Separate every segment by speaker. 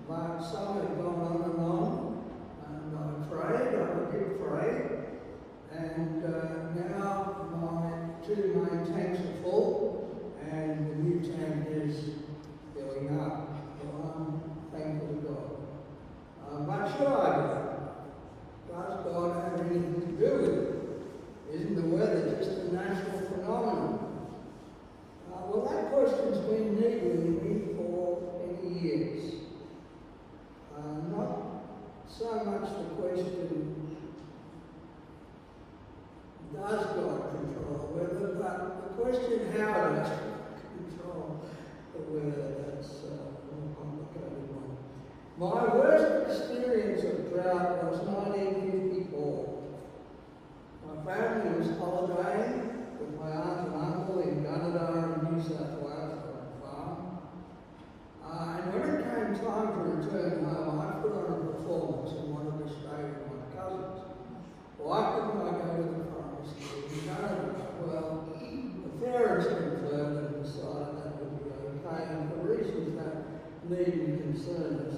Speaker 1: But some have gone on, and I prayed, I did pray, and now my 2 main tanks are full, and the new tank is filling up. So I'm thankful to God. But should I go? Does God have anything to do with it? Isn't the weather just a natural phenomenon? Well, that question's been niggling me for many years. Not so much the question, does God control the weather, but the question, how does God control the weather? That's a more complicated one. My worst experience of drought was 1954. My family was holidaying with my aunt and uncle in Gunnedah in New South Wales on a farm. And when it came time to return home, I put on a performance and wanted to stay with my cousins. Why couldn't I go to the farmer's school in Gunnedah? Well, the parents confirmed and decided that would be okay, and for reasons that needn't concern us,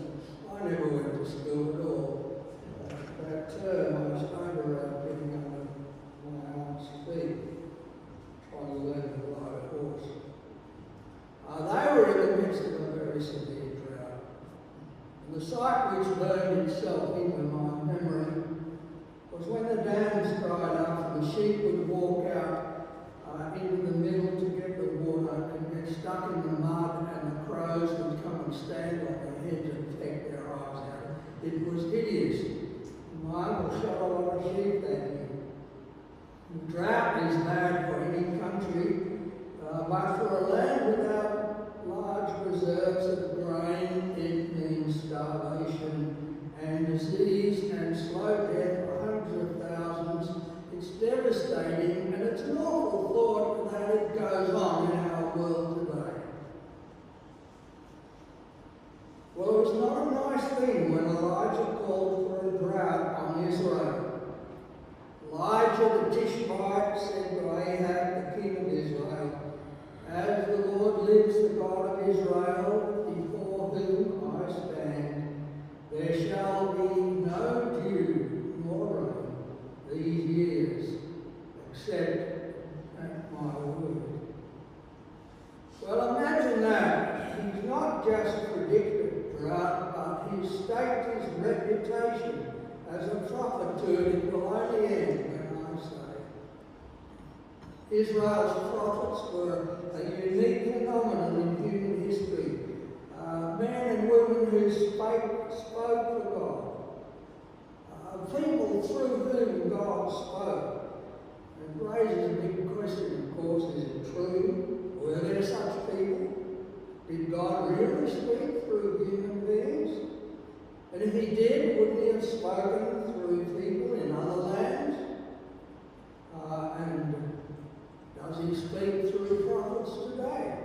Speaker 1: I never went to school at all. That term I was over getting under my aunt's feet, trying to learn to ride a horse. They were in the midst of a very severe drought. And the sight which burned itself into my memory was when the dams dried up and the sheep would walk out into the middle to get the water and get stuck in the mud, and the crows would come and stand on the hedge and peck their eyes out. It was hideous. My uncle shot a lot of sheep that year. The drought is bad for any country, but for a land without large reserves of grain, it means starvation and disease and slow death for hundreds of thousands. It's devastating, and it's an awful thought that it goes on in our world today. Well, it was not a nice thing when Elijah called for a drought on Israel. Elijah the Tishbite said to Ahab, the king of Israel, "As the Lord lives, the God of Israel, before whom I stand, there shall be no dew nor rain these years, except at my word." Well, imagine that. He's not just predicted drought, but he's staked his reputation as a prophet to it. It will only end when I say. Israel's prophets were a unique phenomenon in human history. Men and women who spoke for God. People through whom God spoke. It raises a big question, of course, is it true? Were there such people? Did God really speak through human beings? And if he did, wouldn't he have spoken through people in other lands? And does he speak through prophets today?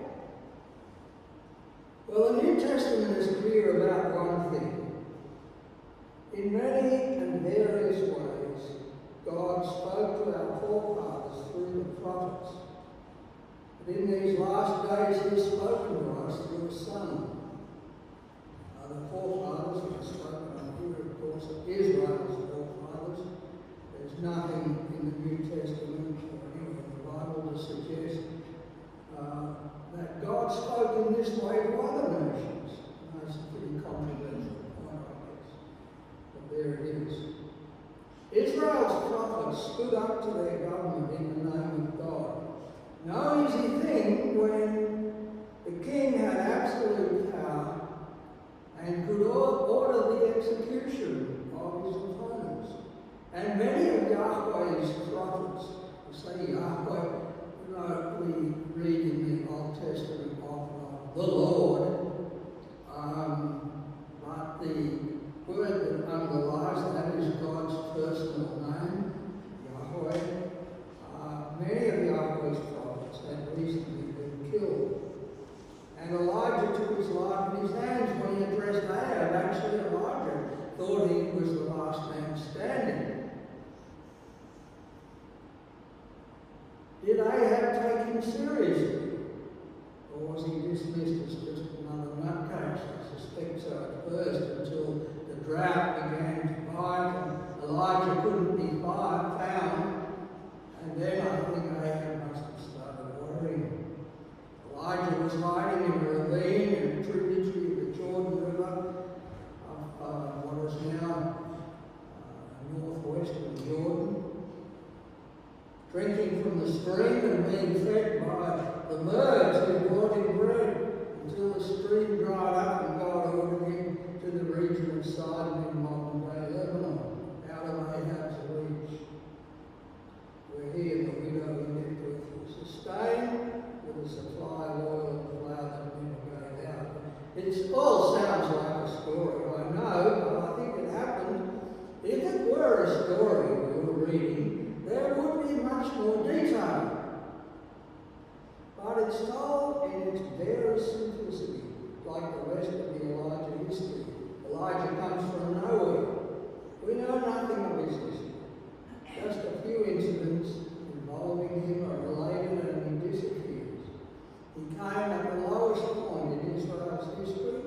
Speaker 1: Well, the New Testament is clear about one thing. In many and various ways, God spoke to our forefathers through the prophets. But in these last days, he has spoken to us through the Son. The forefathers were spoken of here, of course, of Israel's forefathers. There's nothing in the New Testament or anywhere in the Bible to suggest that God spoke in this way to other nations. That's a pretty controversial point, I guess. But there it is. Israel's prophets stood up to their government in the name of God. No easy thing when the king had absolute power and could order the execution of his opponents. And many of Yahweh's prophets, we say Yahweh, we read in the Old Testament of the Lord, but the word that underlies that is God's personal name, Yahweh. Many of Yahweh's prophets had recently been killed. And Elijah took his life in his hands when he addressed Ahab. Actually, Elijah thought he was the last man standing. Did Ahab take him seriously? Or was he dismissed as just another nutcase? I suspect drinking from the stream and being fed by the birds who brought him bread until the stream dried up and God ordered him to the region of Sidon in modern-day Lebanon, out of Ahab's reach, where he and the widow he lived with were sustained with a supply of oil and flour that never gave out. It all sounds like a story, I know, but I think it happened. If it were a story we were reading, there would be much more detail. But it's told in its bare simplicity, like the rest of the Elijah history. Elijah comes from nowhere. We know nothing of his history. Just a few incidents involving him are related and he disappears. He came at the lowest point in Israel's history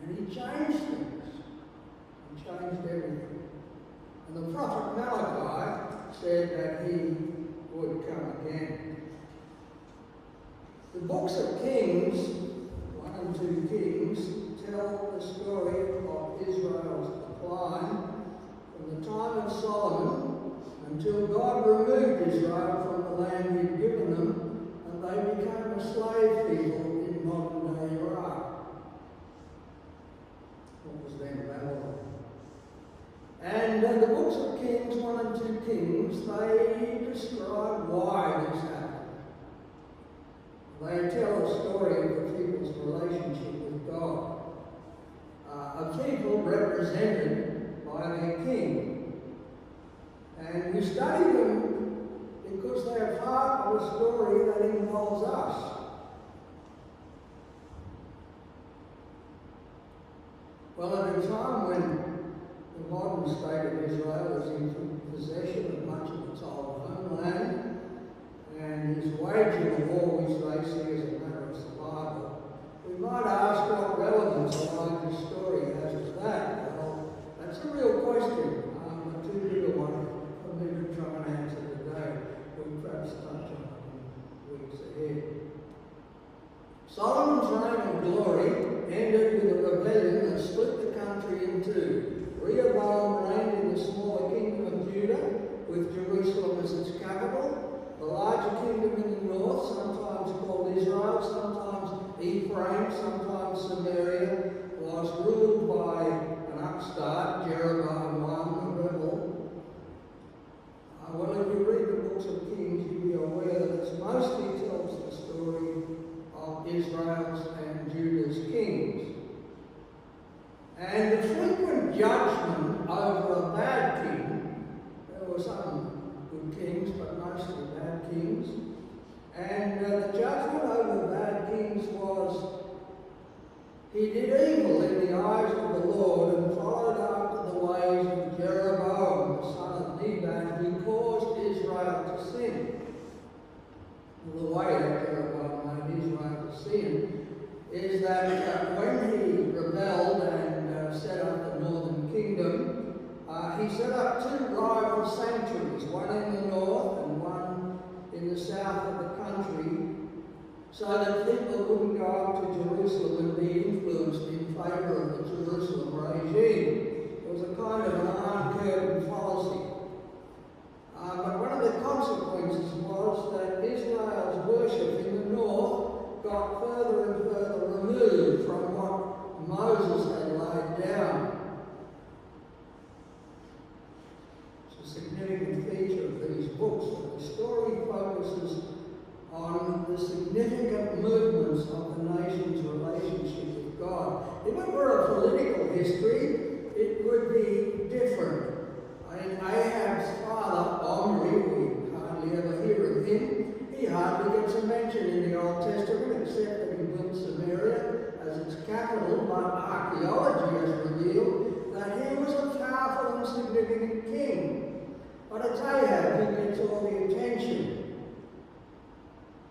Speaker 1: and he changed things. He changed everything. And the prophet Malachi said that he would come again. The books of Kings, 1 and 2 Kings, tell the story of Israel's decline from the time of Solomon until God removed Israel from the land he'd given them and they became a slave people in modern-day Iraq. What was then Babylon? And the books of Kings, 1 and 2 Kings, they describe why this happened. They tell a story of the people's relationship with God. A people represented by their king. And we study them because they are part of a story that involves us. Well, at a time when the modern state of Israel is in possession of much of its old homeland, and is waging a war which they see as a matter of survival, we might ask what relevance Elijah's story has to that. Well, that's a real question, a too big a one for me to try and answer today. We'll perhaps touch on it in weeks ahead. Solomon's reign of glory ended with a rebellion that split the country in two. Rehoboam reigned in the smaller kingdom of Judah, with Jerusalem as its capital. The larger kingdom in the north, sometimes called Israel, sometimes Ephraim, sometimes Samaria, was ruled by an upstart, Jeroboam I, a rebel. Well, if you read the books of Kings, you'll be aware that it mostly tells the story of Israel's and Judah's kings. And the frequent judgment over a bad king, there were some good kings, but mostly bad kings. And the judgment over bad kings was he did evil in the eyes of the Lord and followed after the ways of Jeroboam, the son of Nebat, who caused Israel to sin. The way that Jeroboam made Israel to sin is that when he rebelled and set up the northern kingdom, he set up two rival sanctuaries, one in the north and one in the south of the country, so that people wouldn't go up to Jerusalem and be influenced in favour of the Jerusalem regime. It was a kind of an iron curtain policy. But one of the consequences was that Israel's worship in the north got further and further removed from what Moses had laid down. Significant feature of these books that the story focuses on the significant movements of the nation's relationship with God. If it were a political history, it would be different. Ahab's father, Omri, we hardly ever hear of him. He hardly gets a mention in the Old Testament, except that he built Samaria as its capital, but archaeology has revealed that he was a powerful and significant king. But it's Ahab who gets all the attention.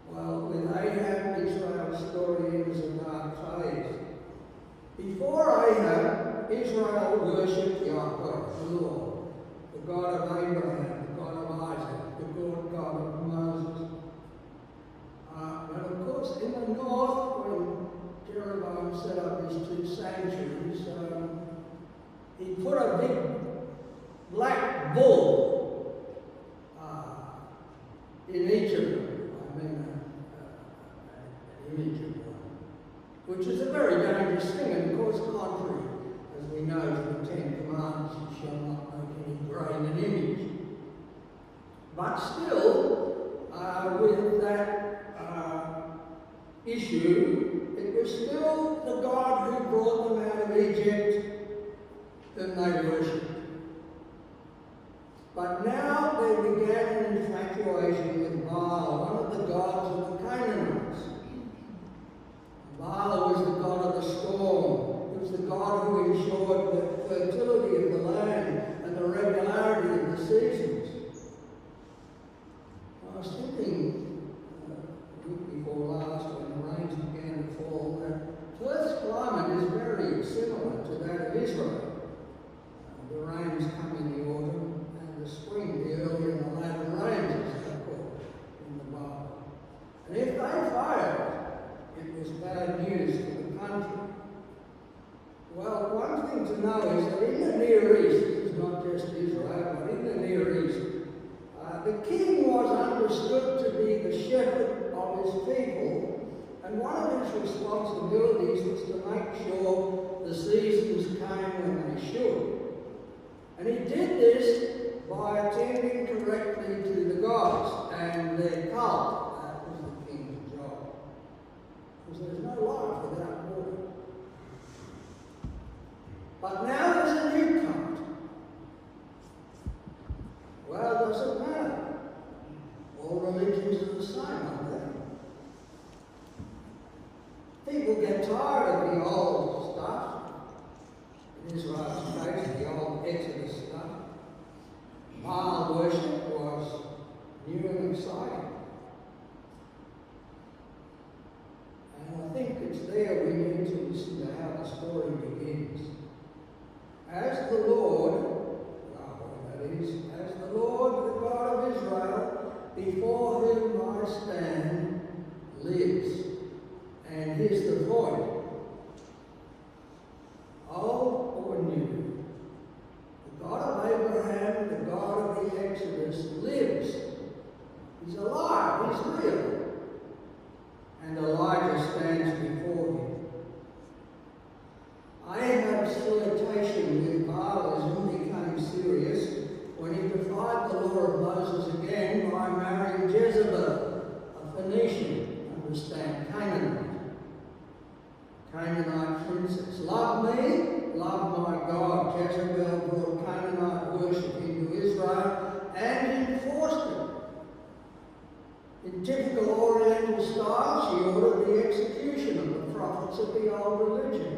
Speaker 1: Well, with Ahab, Israel's story is a dark phase. Before Ahab, Israel worshipped Yahweh, the Lord, the God of Abraham, the God of Isaac, the God of Moses. And of course, in the north, when Jeroboam set up his two sanctuaries, he put a big black bull in each of them. I mean, an image of one, which is a very dangerous thing, and of course contrary, as we know, to the Ten Commandments, you shall not make any graven image. But still, with that issue, it was still the God who brought them out of Egypt whom they worshipped. But now they began an infatuation with Baal, one of the gods of the Canaanites. Baal was the god of the storm. He was the god who ensured the fertility of the land and the regularity of the seasons. I was thinking the week before last, when the rains began to fall, that Perth's climate is very similar to that of Israel. The rains come in the autumn, and the spring, the early and the latter rains, as they're called in the Bible. And if they failed, it was bad news for the country. Well, one thing to know is that in the Near East, this is not just Israel, but in the Near East, the king was understood to be the shepherd of his people, and one of his responsibilities was to make sure the seasons came when they should. And he did this by attending correctly to the gods and their cult. That was the king's job. Because there's no life without water. But now there's a new cult. Well, it doesn't matter. All religions are the same, aren't they? People get tired of the old stuff. In Israel's case, the old Exodus stuff. Baal worship was new and exciting. And I think it's there we need to listen to how the story begins. As the Lord, as the Lord, the God of Israel, before whom I stand, lives. And here's the point. Old or new, the God of Abraham, the God of the Exodus, lives. He's alive, he's real. And Elijah stands before him. Ahab's flirtation with Baalism became serious when he defied the law of Moses again by marrying Jezebel, a Phoenician, understand, Canaanite princess. Love me, love my God. Jezebel brought Canaanite worship into Israel and enforced it. In typical Oriental style, she ordered the execution of the prophets of the old religion.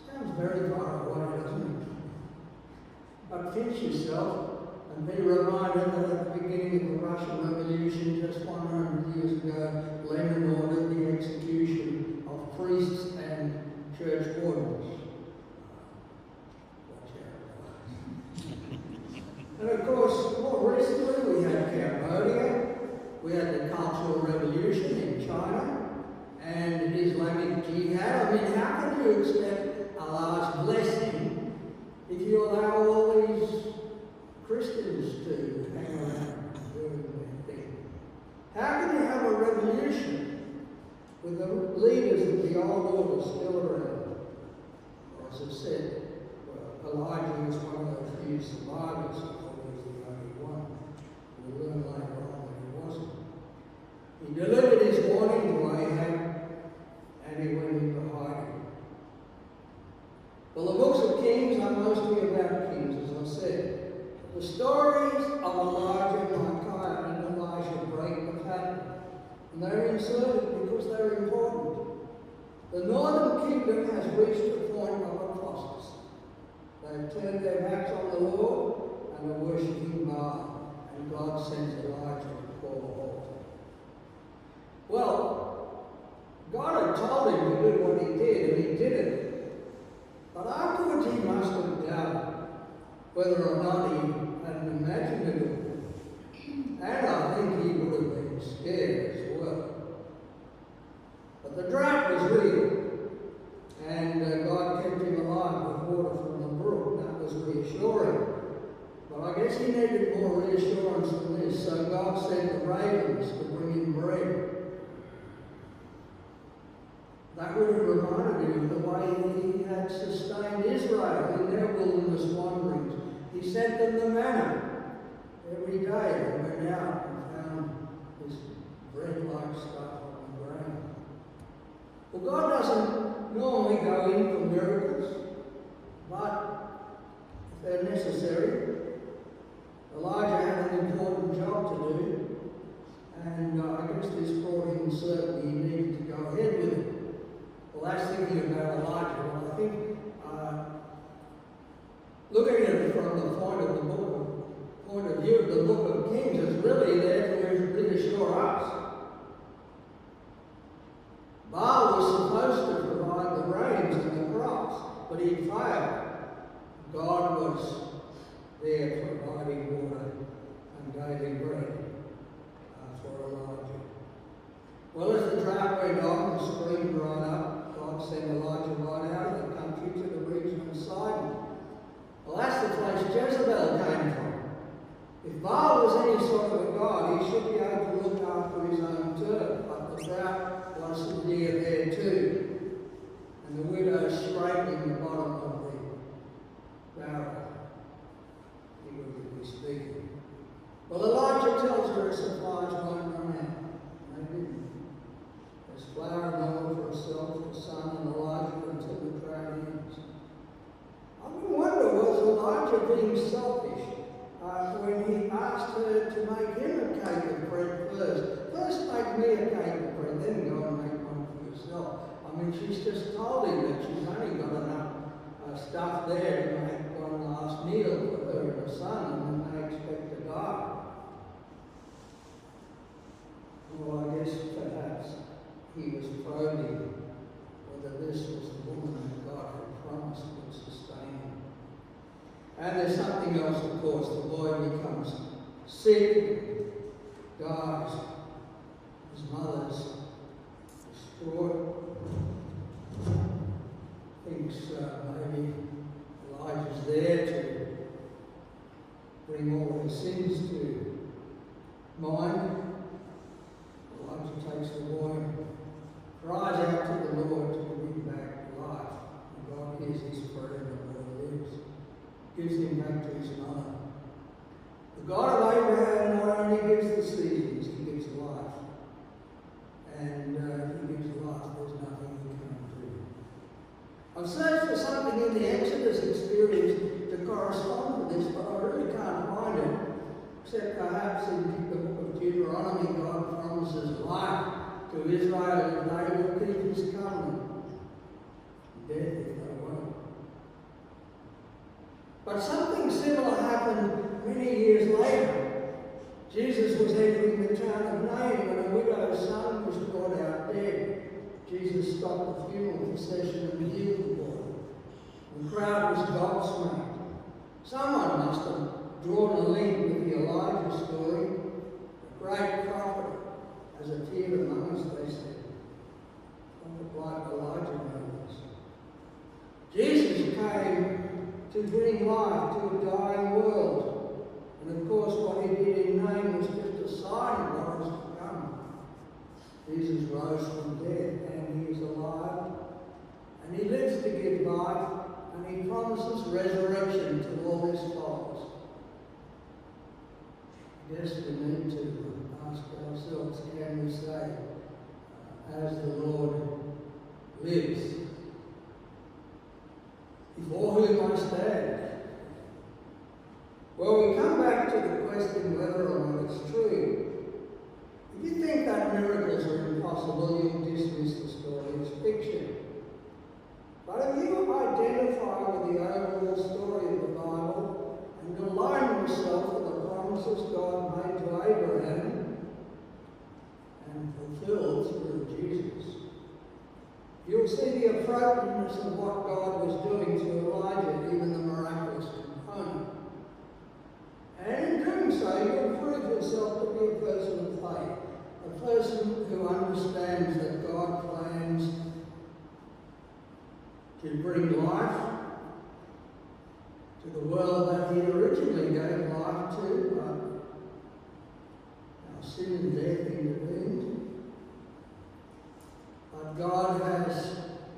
Speaker 1: Sounds very far away, doesn't it? But pinch yourself and be reminded that at the beginning of the Russian Revolution, just 100 years ago, Lenin ordered the execution of priests and church wardens. Watch out. And of course, more recently, we had Cambodia, we had the Cultural Revolution in China, and Islamic Jihad. I mean, how can you expect Allah's blessing if you allow all these Christians to hang around doing their thing? How can you have a revolution with the leaders of the old order still around? Well, as I said, Elijah was one of those few survivors. He thought he was the only one. We'll learn later on that he wasn't. He delivered his warning to Ahab, and he went into hiding. Well, the books of Kings are mostly about kings, as I said. The stories of Elijah, Micaiah, and Elisha break the pattern. And they're inserted because they're important. The northern kingdom has reached a point of apostasy. They've turned their backs on the Lord and are worshipping Baal. And God sends Elijah to call a halt. Well, God had told him to do what he did, and he did it. But afterwards he must have doubted whether or not he had imagined it all. And I think he would have been scared as well. But the drought was real, and God kept him alive with water from the brook. That was reassuring. But I guess he needed more reassurance than this, so God sent the ravens to bring him bread. That would have reminded him of the way he had sustained Israel in their wilderness wanderings. He sent them the manna every day. They went out and found this bread-like stuff on the ground. Well, God doesn't normally go in for miracles, but if they're necessary. Elijah had an important job to do, and I guess this brought him certainty he needed to go ahead with it. Well, that's thinking about Elijah. Well, I think looking at it from the point of view of the book of Kings, is really there to reassure us. Baal was supposed to provide the rains and the crops, but he failed. God was there providing water and daily bread for Elijah. Well, as the drought went on, the stream dried up. God sent Elijah right out of the country to the region of Sidon. Well, that's the place Jezebel came from. If Baal was any sort of a god, he should be able to look after his own turf, but the drought was severe there too, and the widow scraping the bottom of the barrel. Speaking. Well, Elijah tells her her supplies won't run out. They didn't. There's flour and oil for herself, her son, and Elijah until the drought ends. I wonder, was Elijah being selfish when he asked her to make him a cake of bread first? First make me a cake of bread, then go and make one for yourself. I mean, she's just told him that she's only got enough stuff there to make one last meal for her and her son, and then they expect to die. Well, I guess perhaps he was probing whether this was the woman that God had promised would sustain him. And there's something else, of course. The boy becomes sick, dies. His mother's distraught. Thinks maybe Elijah's there to bring all her sins to mind. Elijah takes the boy, cries out to the Lord to bring him back to life. And God hears his prayer and the boy lives. Gives him back to his mother. The God of Abraham not only gives the seasons, he gives life. And he gives life. There's nothing he can't do. I've searched for something in the Exodus experience to correspond to this, but I really can't find it, except perhaps in the book of Deuteronomy, God promises life to Israel and they will keep his covenant. Death if they won't. But something similar happened many years later. Jesus was entering the town of Nain when a widow's son was brought out dead. Jesus stopped the funeral procession and healed the boy. The crowd was gobsmacked. Someone must have drawn a link with the Elijah story. A great prophet has appeared among us, they said. Like Elijah knows. Jesus came to bring life to a dying world. And of course what he did in Nain was just a sign of what was to come. Jesus rose from death and he is alive. And he lives to give life and he promises resurrection to all his followers. Yes, we need to ask ourselves, can we say, as the Lord lives, before whom I stand? Well, we come back to the question whether or not it's true. If you think that miracles are impossible, you'll dismiss the story as fiction. But if you identify with the overall story of the Bible and align yourself with the promises God made to Abraham and fulfilled through Jesus, you'll see the appropriateness of what God was doing to Elijah, even the miraculous component. And in doing so, you'll prove yourself to be a person of faith, a person who understands that God plans to bring life to the world that he originally gave life to, but our sin and death intervened. But God has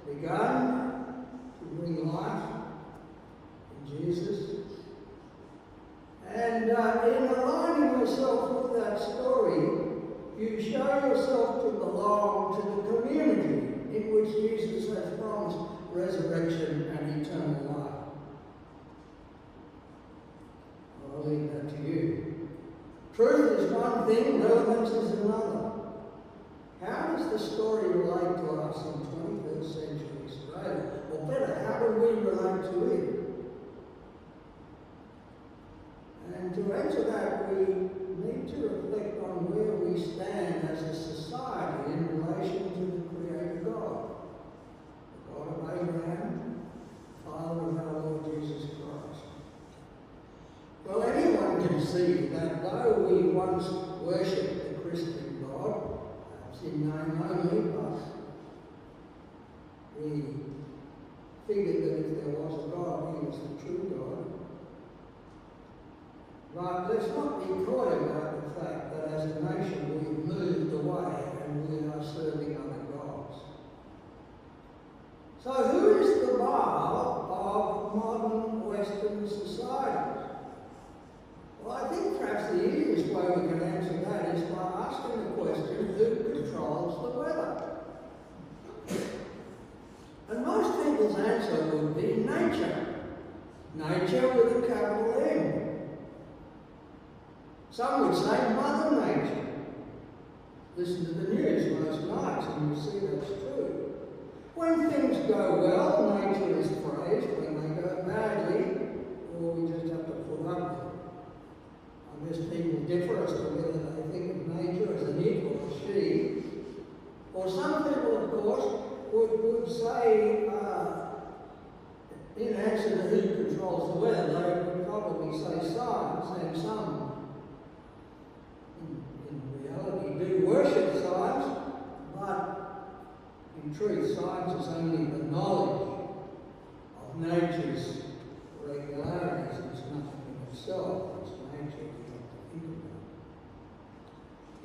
Speaker 1: begun to bring life in Jesus. And in aligning yourself with that story, you show yourself to belong to the community in which Jesus has promised resurrection and eternal life. I'll leave that to you. Truth is one thing, relevance is another. How does the story relate to us in 21st century Australia? Or better, how do we relate to it? And to answer that, we need to reflect on where we stand as a society in relation to the Creator God, the God of Abraham, Father of our Lord Jesus Christ. Well, anyone can see that though we once worshipped the Christian God, perhaps in name only, but we figured that if there was a God, he was the true God. But let's not be coy about the fact that as a nation we've moved away and we are serving other gods. So who is the Baal of modern Western society? Well, I think perhaps the easiest way we can answer that is by asking the question, who controls the weather? And most people's answer would be nature. Nature with a capital N. Some would say Mother Nature. Listen to the news most nights and you'll see that's true. When things go well, nature is praised. When they go badly, well, we just have to put up with it. I guess people differ as to whether they think of nature as an it or a she. Or some people, of course, would say, in answer to who controls the weather, they would probably say science, and some do worship science, but in truth, science is only the knowledge of nature's regularities. It's nothing in itself. It's nature we have to think about.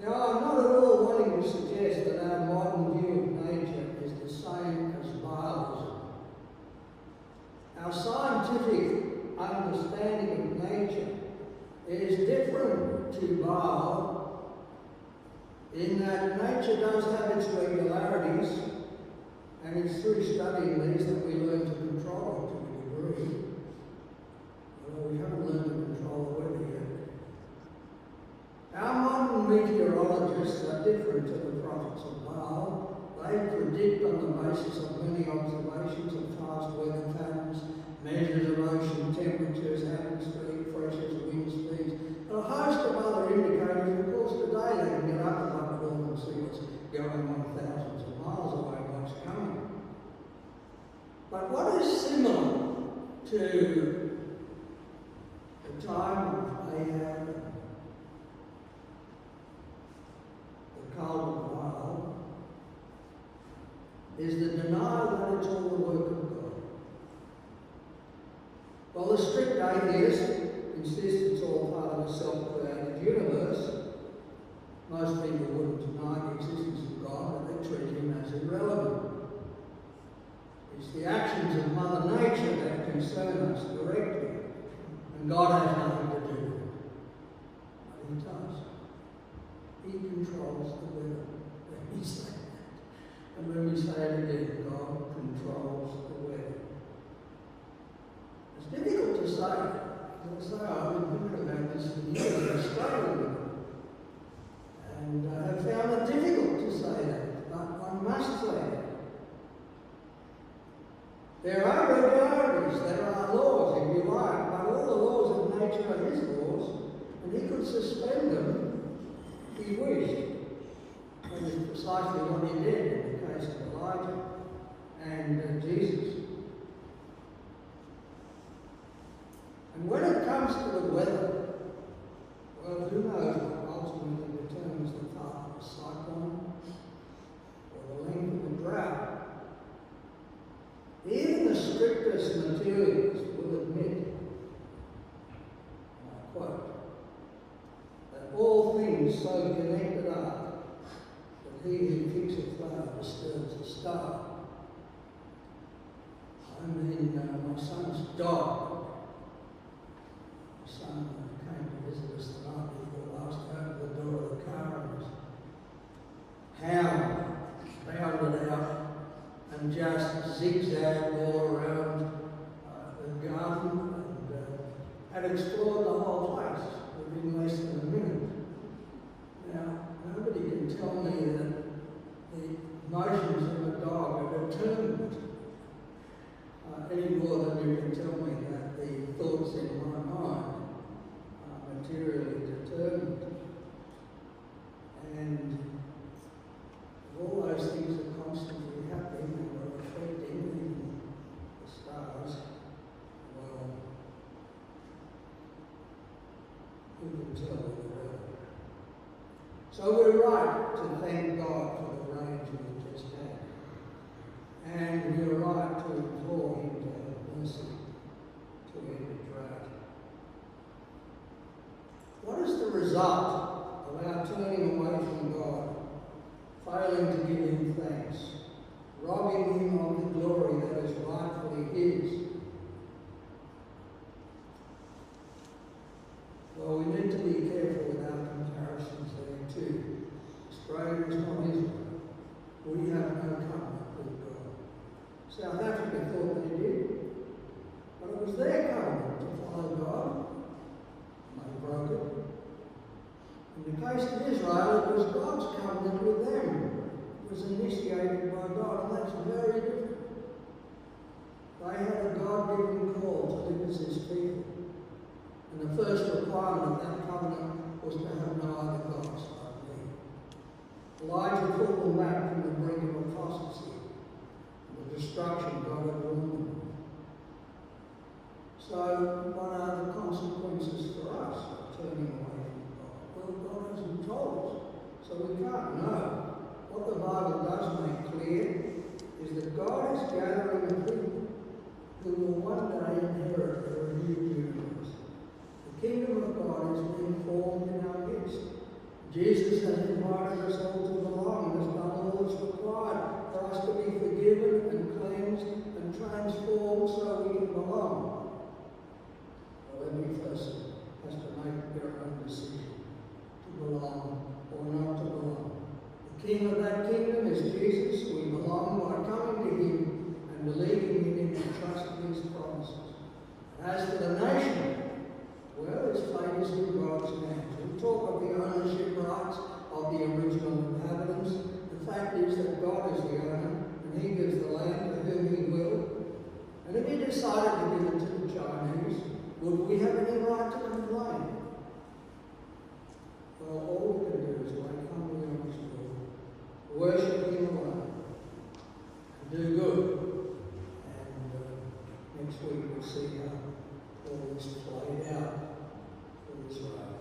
Speaker 1: Now, I'm not at all wanting to suggest that our modern view of nature is the same as Baalism. Our scientific understanding of nature is different to Baal, in that nature does have its regularities, and it's through studying these that we learn to control it to a degree. Although we haven't learned to control the weather yet. Our modern meteorologists are different to the prophets of Baal. They predict on the basis of many observations of past weather patterns, measures of ocean temperatures, atmospheric pressures, wind speeds, and a host of other indicators. Of course, today they can get up above it all and see what's going on thousands of miles away and what's coming. But what is similar to the time of Ahab, the cult of Baal, is the denial that it's all the work of God. While the strict atheist insists it's all part of a self-created universe, most people wouldn't deny the existence of God, but they treat him as irrelevant. It's the actions of Mother Nature that concern us directly, and God has nothing to do with it. But he does. He controls the weather. Let me say that. And when we say it again, God controls the weather. It's difficult to say. As I say, I've been thinking about this for years and struggling with it. And I have found it difficult to say that, but one must say that. There are regularities, there are laws, if you like, but all the laws of nature are his laws, and he could suspend them if he wished. That is precisely what he did in the case of Elijah and Jesus. And when it comes to the weather, well, who knows what ultimately determines the path of a cyclone or the length of a drought. Even the strictest materialists will admit any more than you can tell me that the thoughts in my mind are materially determined. And all those things are constantly happening and are affecting even the stars. Well, who can tell the weather? So we're right to thank God for the rains we've just had. And we're right to implore Him to have mercy to end the drought. What is the result of our turning away from God, failing to give Him thanks, robbing Him of the glory that is rightfully His? Well, we need to be careful with our comparisons there too. Australia is not Israel. We have no covenant with God. South Africa thought they did, but it was their covenant to follow God. They broke it. In the case of Israel, it was God's covenant with them. It was initiated by God, and that's very different. They had a God-given call to live as His people. And the first requirement of that covenant was to have no other gods like me. Elijah pulled them back from the brink of apostasy, the destruction God had warned them of. So, what are the consequences for us of turning away from God? Well, God hasn't told us, so we can't know. What the Bible does make clear is that God is gathering a people who will one day inherit a renewed universe. The kingdom of God is being formed in our midst. Jesus has invited us all to belong and has done all that's required for us to be forgiven and cleansed and transformed so we can belong. Well, every person has to make their own decision to belong or not to belong. The king of that kingdom is Jesus. We belong by coming to Him and believing in Him and trusting His promises. As for the nation, well, its fate is in God's hands. We talk of the ownership rights of the original inhabitants. The fact is that God is the owner, and He gives the land to whom He will. And if He decided to give it to the Chinese, would we have any right to complain? Well, all we can do is wait humbly on His will, worship Him alone, and do good. And next week we'll see how all this played out for Israel.